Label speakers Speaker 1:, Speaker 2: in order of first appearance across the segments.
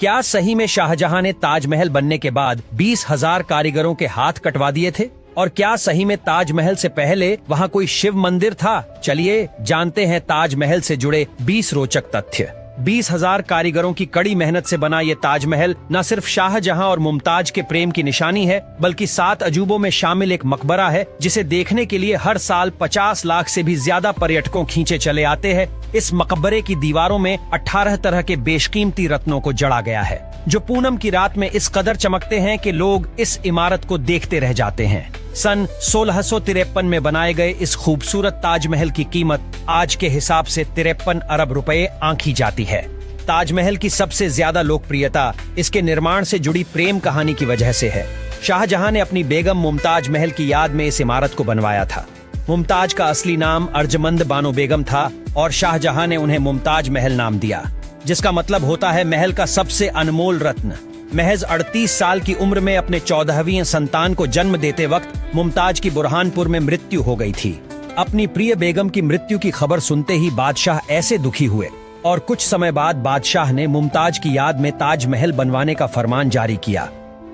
Speaker 1: क्या सही में शाहजहां ने ताजमहल बनने के बाद 20,000 कारीगरों के हाथ कटवा दिए थे? और क्या सही में ताजमहल से पहले वहां कोई शिव मंदिर था? चलिए जानते हैं ताजमहल से जुड़े 20 रोचक तथ्य। 20,000 कारीगरों की कड़ी मेहनत से बना ये ताजमहल न सिर्फ शाहजहां और मुमताज के प्रेम की निशानी है, बल्कि 7 अजूबों में शामिल एक मकबरा है जिसे देखने के लिए हर साल 50 लाख से भी ज्यादा पर्यटकों खींचे चले आते हैं। इस मकबरे की दीवारों में 18 तरह के बेशकीमती रत्नों को जड़ा गया है, जो पूनम की रात में इस कदर चमकते हैं कि लोग इस इमारत को देखते रह जाते हैं। सन 1653 में बनाए गए इस खूबसूरत ताजमहल की कीमत आज के हिसाब से 53 अरब रुपए आंकी जाती है। ताजमहल की सबसे ज्यादा लोकप्रियता इसके निर्माण से जुड़ी प्रेम कहानी की वजह से है। शाहजहां ने अपनी बेगम मुमताज महल की याद में इस इमारत को बनवाया था। मुमताज का असली नाम अर्जमंद बानो बेगम था और शाहजहां ने उन्हें मुमताज महल नाम दिया, जिसका मतलब होता है महल का सबसे अनमोल रत्न। महज 38 साल की उम्र में अपने 14वीं संतान को जन्म देते वक्त मुमताज की बुरहानपुर में मृत्यु हो गई थी। अपनी प्रिय बेगम की मृत्यु की खबर सुनते ही बादशाह ऐसे दुखी हुए और कुछ समय बाद बादशाह ने मुमताज की याद में ताजमहल बनवाने का फरमान जारी किया।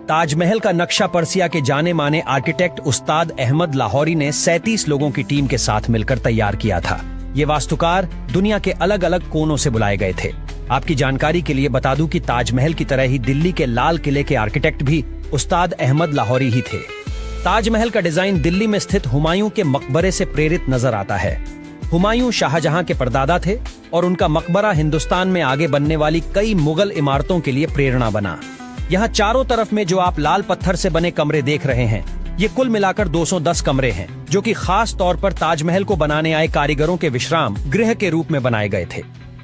Speaker 1: ताजमहल का नक्शा पर्सिया के जाने माने आर्किटेक्ट उस्ताद अहमद लाहौरी ने 37 लोगों की टीम के साथ मिलकर तैयार किया था। ये वास्तुकार दुनिया के अलग अलग कोनों से बुलाए गए थे। आपकी जानकारी के लिए बता दूं कि ताजमहल की तरह ही दिल्ली के लाल किले के आर्किटेक्ट भी उस्ताद अहमद लाहौरी ही थे। ताजमहल का डिजाइन दिल्ली में स्थित हुमायूं के मकबरे से प्रेरित नजर आता है। हुमायूं शाहजहां के परदादा थे और उनका मकबरा हिंदुस्तान में आगे बनने वाली कई मुगल इमारतों के लिए प्रेरणा बना। यहाँ चारों तरफ में जो आप लाल पत्थर से बने कमरे देख रहे हैं, ये कुल मिलाकर 210 कमरे हैं, जो कि खास तौर पर ताजमहल को बनाने आए कारीगरों के विश्राम गृह के रूप में बनाए गए थे।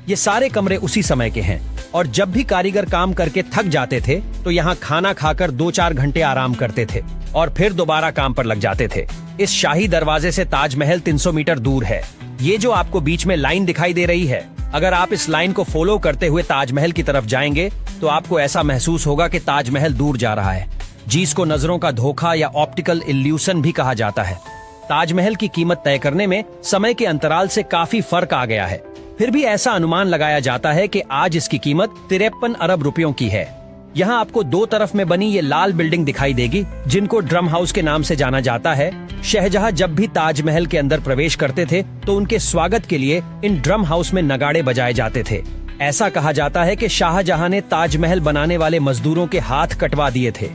Speaker 1: ये सारे कमरे उसी समय के हैं और जब भी कारीगर काम करके थक जाते थे तो यहाँ खाना खाकर 2-4 घंटे आराम करते थे और फिर दोबारा काम पर लग जाते थे। इस शाही दरवाजे से ताजमहल 300 मीटर दूर है। ये जो आपको बीच में लाइन दिखाई दे रही है, अगर आप इस लाइन को फॉलो करते हुए ताजमहल की तरफ जाएंगे तो आपको ऐसा महसूस होगा कि ताजमहल दूर जा रहा है, जिसको नजरों का धोखा या ऑप्टिकल इल्यूशन भी कहा जाता है। ताजमहल की कीमत तय करने में समय के अंतराल से काफी फर्क आ गया है, फिर भी ऐसा अनुमान लगाया जाता है कि आज इसकी कीमत 53 अरब रुपयों की है। यहाँ आपको 2 तरफ में बनी ये लाल बिल्डिंग दिखाई देगी, जिनको ड्रम हाउस के नाम से जाना जाता है। शाहजहां जब भी ताजमहल के अंदर प्रवेश करते थे तो उनके स्वागत के लिए इन ड्रम हाउस में नगाड़े बजाए जाते थे। ऐसा कहा जाता है कि शाहजहां ने ताजमहल बनाने वाले मजदूरों के हाथ कटवा दिए थे,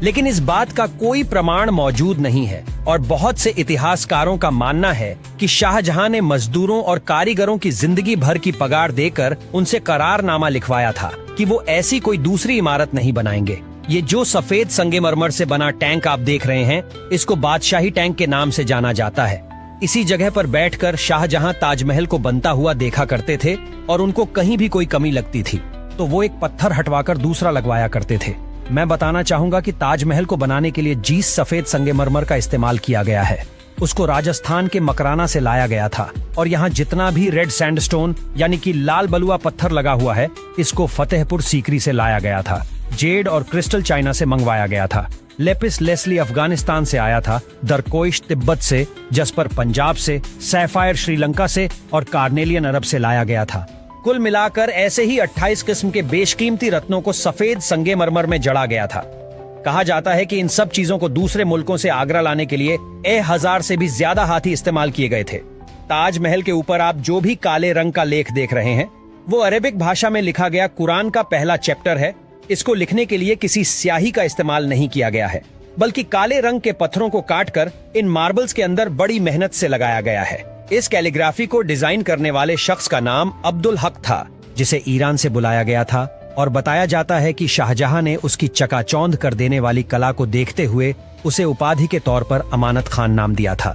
Speaker 1: लेकिन इस बात का कोई प्रमाण मौजूद नहीं है और बहुत से इतिहासकारों का मानना है कि शाहजहां ने मजदूरों और कारीगरों की जिंदगी भर की पगार देकर उनसे करारनामा लिखवाया था कि वो ऐसी कोई दूसरी इमारत नहीं बनाएंगे। ये जो सफेद संगमरमर से बना टैंक आप देख रहे हैं, इसको बादशाही टैंक के नाम से जाना जाता है। इसी जगह पर बैठकर शाहजहां ताजमहल को बनता हुआ देखा करते थे और उनको कहीं भी कोई कमी लगती थी तो वो एक पत्थर हटवाकर दूसरा लगवाया करते थे। मैं बताना चाहूंगा कि ताजमहल को बनाने के लिए जिस सफेद संगमरमर का इस्तेमाल किया गया है, उसको राजस्थान के मकराना से लाया गया था और यहाँ जितना भी रेड सैंडस्टोन यानी कि लाल बलुआ पत्थर लगा हुआ है, इसको फतेहपुर सीकरी से लाया गया था। जेड और क्रिस्टल चाइना से मंगवाया गया था। लेपिस लेस्ली अफगानिस्तान से आया था, दरकोइश तिब्बत से, जसपर पंजाब से, सैफायर श्रीलंका से और कार्नेलियन अरब से लाया गया था। कुल मिलाकर ऐसे ही 28 किस्म के बेशकीमती रत्नों को सफेद संगमरमर में जड़ा गया था। कहा जाता है कि इन सब चीजों को दूसरे मुल्कों से आगरा लाने के लिए 1000 से भी ज्यादा हाथी इस्तेमाल किए गए थे। ताजमहल के ऊपर आप जो भी काले रंग का लेख देख रहे हैं, वो अरेबिक भाषा में लिखा गया कुरान का पहला चैप्टर है। इसको लिखने के लिए किसी स्याही का इस्तेमाल नहीं किया गया है, बल्कि काले रंग के पत्थरों को काटकर इन मार्बल्स के अंदर बड़ी मेहनत से लगाया गया है। इस कैलीग्राफी को डिजाइन करने वाले शख्स का नाम अब्दुल हक था, जिसे ईरान से बुलाया गया था और बताया जाता है कि शाहजहां ने उसकी चकाचौंध कर देने वाली कला को देखते हुए उसे उपाधि के तौर पर अमानत खान नाम दिया था।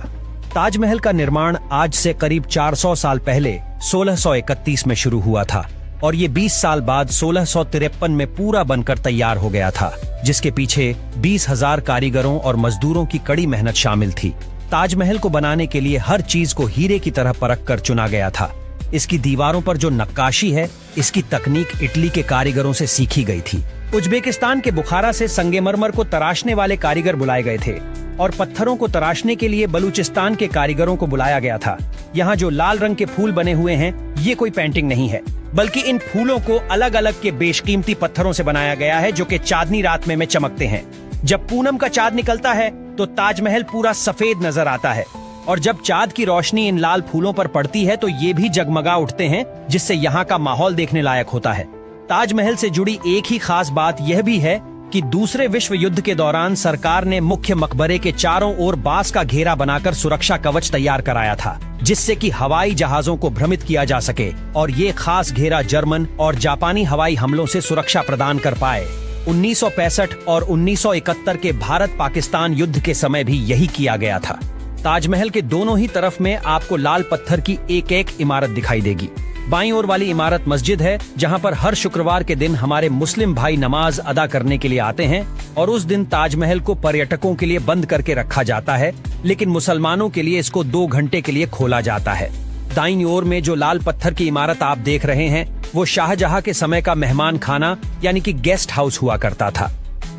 Speaker 1: ताजमहल का निर्माण आज से करीब 400 साल पहले 1631 में शुरू हुआ था और ये 20 साल बाद 1653 में पूरा बनकर तैयार हो गया था, जिसके पीछे 20,000 कारीगरों और मजदूरों की कड़ी मेहनत शामिल थी। ताजमहल को बनाने के लिए हर चीज को हीरे की तरह परख कर चुना गया था। इसकी दीवारों पर जो नक्काशी है, इसकी तकनीक इटली के कारीगरों से सीखी गई थी। उज्बेकिस्तान के बुखारा से संगमरमर को तराशने वाले कारीगर बुलाए गए थे और पत्थरों को तराशने के लिए बलूचिस्तान के कारीगरों को बुलाया गया था। यहाँ जो लाल रंग के फूल बने हुए हैं, ये कोई पेंटिंग नहीं है, बल्कि इन फूलों को अलग अलग के बेशकीमती पत्थरों से बनाया गया है जो कि चांदनी रात में चमकते हैं। जब पूनम का चांद निकलता है तो ताजमहल पूरा सफेद नजर आता है और जब चांद की रोशनी इन लाल फूलों पर पड़ती है तो ये भी जगमगा उठते हैं, जिससे यहाँ का माहौल देखने लायक होता है। ताजमहल से जुड़ी एक ही खास बात यह भी है कि दूसरे विश्व युद्ध के दौरान सरकार ने मुख्य मकबरे के चारों ओर बांस का घेरा बनाकर सुरक्षा कवच तैयार कराया था, जिससे कि हवाई जहाजों को भ्रमित किया जा सके और ये खास घेरा जर्मन और जापानी हवाई हमलों से सुरक्षा प्रदान कर पाए। 1965 और 1971 के भारत पाकिस्तान युद्ध के समय भी यही किया गया था। ताजमहल के दोनों ही तरफ में आपको लाल पत्थर की एक एक इमारत दिखाई देगी। बाईं ओर वाली इमारत मस्जिद है, जहां पर हर शुक्रवार के दिन हमारे मुस्लिम भाई नमाज अदा करने के लिए आते हैं और उस दिन ताजमहल को पर्यटकों के लिए बंद करके रखा जाता है, लेकिन मुसलमानों के लिए इसको 2 घंटे के लिए खोला जाता है। दाईं ओर में जो लाल पत्थर की इमारत आप देख रहे हैं वो शाहजहां के समय का मेहमान खाना यानी कि गेस्ट हाउस हुआ करता था।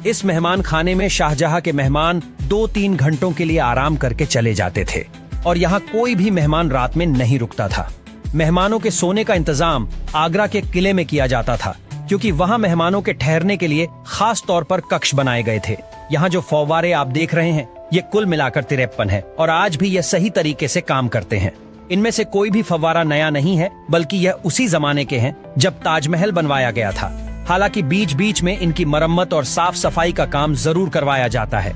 Speaker 1: इस मेहमान खाने में शाहजहां के मेहमान 2-3 घंटों के लिए आराम करके चले जाते थे और यहाँ कोई भी मेहमान रात में नहीं रुकता था। मेहमानों के सोने का इंतजाम आगरा के किले में किया जाता था, क्योंकि वहाँ मेहमानों के ठहरने के लिए खास तौर पर कक्ष बनाए गए थे। यहाँ जो फव्वारे आप देख रहे हैं ये कुल मिलाकर 53 है और आज भी ये सही तरीके से काम करते हैं। इनमें से कोई भी फव्वारा नया नहीं है, बल्कि यह उसी जमाने के हैं जब ताजमहल बनवाया गया था। हालांकि बीच बीच में इनकी मरम्मत और साफ सफाई का काम जरूर करवाया जाता है।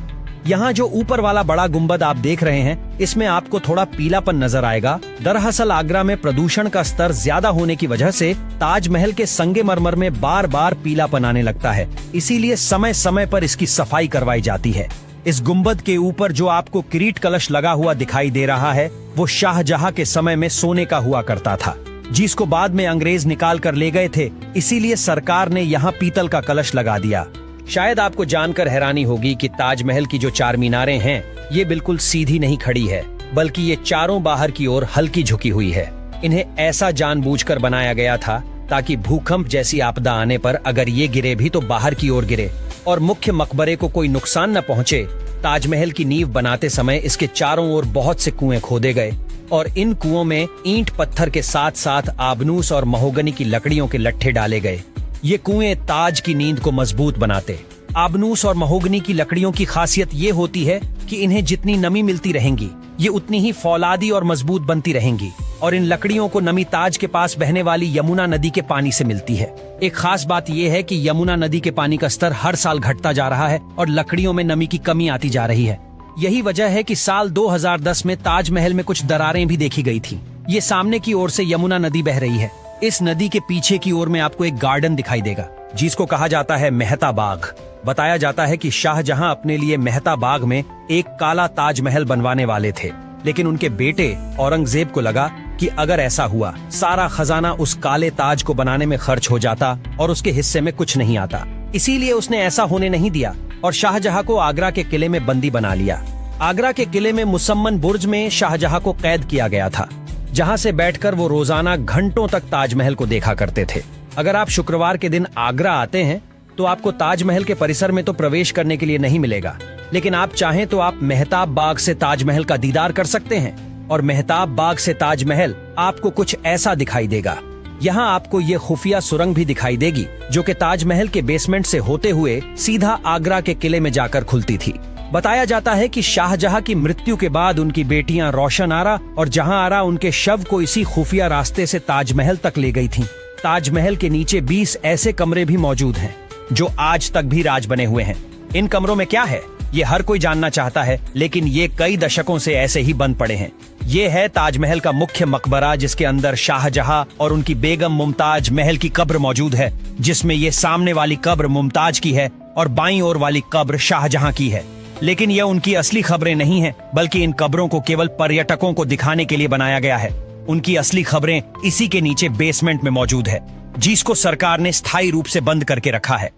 Speaker 1: यहाँ जो ऊपर वाला बड़ा गुंबद आप देख रहे हैं इसमें आपको थोड़ा पीलापन नजर आएगा। दरअसल आगरा में प्रदूषण का स्तर ज्यादा होने की वजह से ताजमहल के संगमरमर में बार बार पीलापन आने लगता है, इसीलिए समय समय पर इसकी सफाई करवाई जाती है। इस गुंबद के ऊपर जो आपको किरीट कलश लगा हुआ दिखाई दे रहा है वो शाहजहां के समय में सोने का हुआ करता था, जिसको बाद में अंग्रेज निकाल कर ले गए थे, इसीलिए सरकार ने यहाँ पीतल का कलश लगा दिया। शायद आपको जानकर हैरानी होगी कि ताजमहल की जो 4 मीनारें हैं ये बिल्कुल सीधी नहीं खड़ी है, बल्कि ये चारों बाहर की ओर हल्की झुकी हुई है। इन्हें ऐसा जानबूझकर बनाया गया था ताकि भूकंप जैसी आपदा आने पर अगर ये गिरे भी तो बाहर की ओर गिरे और मुख्य मकबरे को कोई नुकसान न पहुंचे। ताजमहल की नींव बनाते समय इसके चारों ओर बहुत से कुएं खोदे गए और इन कुओं में ईंट पत्थर के साथ साथ आबनूस और महोगनी की लकड़ियों के लट्ठे डाले गए। ये कुएं ताज की नींद को मजबूत बनाते। आबनूस और महोगनी की लकड़ियों की खासियत ये होती है कि इन्हें जितनी नमी मिलती रहेंगी ये उतनी ही फौलादी और मजबूत बनती रहेंगी और इन लकड़ियों को नमी ताज के पास बहने वाली यमुना नदी के पानी से मिलती है। एक खास बात यह है कि यमुना नदी के पानी का स्तर हर साल घटता जा रहा है और लकड़ियों में नमी की कमी आती जा रही है। यही वजह है कि साल 2010 में ताजमहल में कुछ दरारें भी देखी गई थी। ये सामने की ओर से यमुना नदी बह रही है। इस नदी के पीछे की ओर में आपको एक गार्डन दिखाई देगा जिसको कहा जाता है मेहता बाग। बताया जाता है कि शाहजहां अपने लिए मेहता बाग में एक काला ताजमहल बनवाने वाले थे, लेकिन उनके बेटे औरंगजेब को लगा कि अगर ऐसा हुआ सारा खजाना उस काले ताज को बनाने में खर्च हो जाता और उसके हिस्से में कुछ नहीं आता। इसीलिए उसने ऐसा होने नहीं दिया और शाहजहां को आगरा के किले में बंदी बना लिया। आगरा के किले में मुसम्मन बुर्ज में शाहजहां को कैद किया गया था, जहां से बैठकर वो रोजाना घंटों तक ताजमहल को देखा करते थे। अगर आप शुक्रवार के दिन आगरा आते हैं तो आपको ताजमहल के परिसर में तो प्रवेश करने के लिए नहीं मिलेगा, लेकिन आप चाहें तो आप मेहताब बाग से ताजमहल का दीदार कर सकते हैं और मेहताब बाग से ताजमहल आपको कुछ ऐसा दिखाई देगा। यहाँ आपको ये खुफिया सुरंग भी दिखाई देगी जो कि ताजमहल के बेसमेंट से होते हुए सीधा आगरा के किले में जाकर खुलती थी। बताया जाता है कि शाहजहां की मृत्यु के बाद उनकी बेटियां रोशन आरा और जहां आरा उनके शव को इसी खुफिया रास्ते से ताजमहल तक ले गई थीं। ताजमहल के नीचे 20 ऐसे कमरे भी मौजूद हैं जो आज तक भी राज बने हुए हैं। इन कमरों में क्या है ये हर कोई जानना चाहता है, लेकिन ये कई दशकों से ऐसे ही बंद पड़े हैं। ये है ताजमहल का मुख्य मकबरा, जिसके अंदर शाहजहां और उनकी बेगम मुमताज महल की कब्र मौजूद है, जिसमें ये सामने वाली कब्र मुमताज की है और बाईं ओर वाली कब्र शाहजहां की है। लेकिन यह उनकी असली खबरें नहीं हैं, बल्कि इन कब्रों को केवल पर्यटकों को दिखाने के लिए बनाया गया है। उनकी असली खबरें इसी के नीचे बेसमेंट में मौजूद है, जिसको सरकार ने स्थायी रूप से बंद करके रखा है।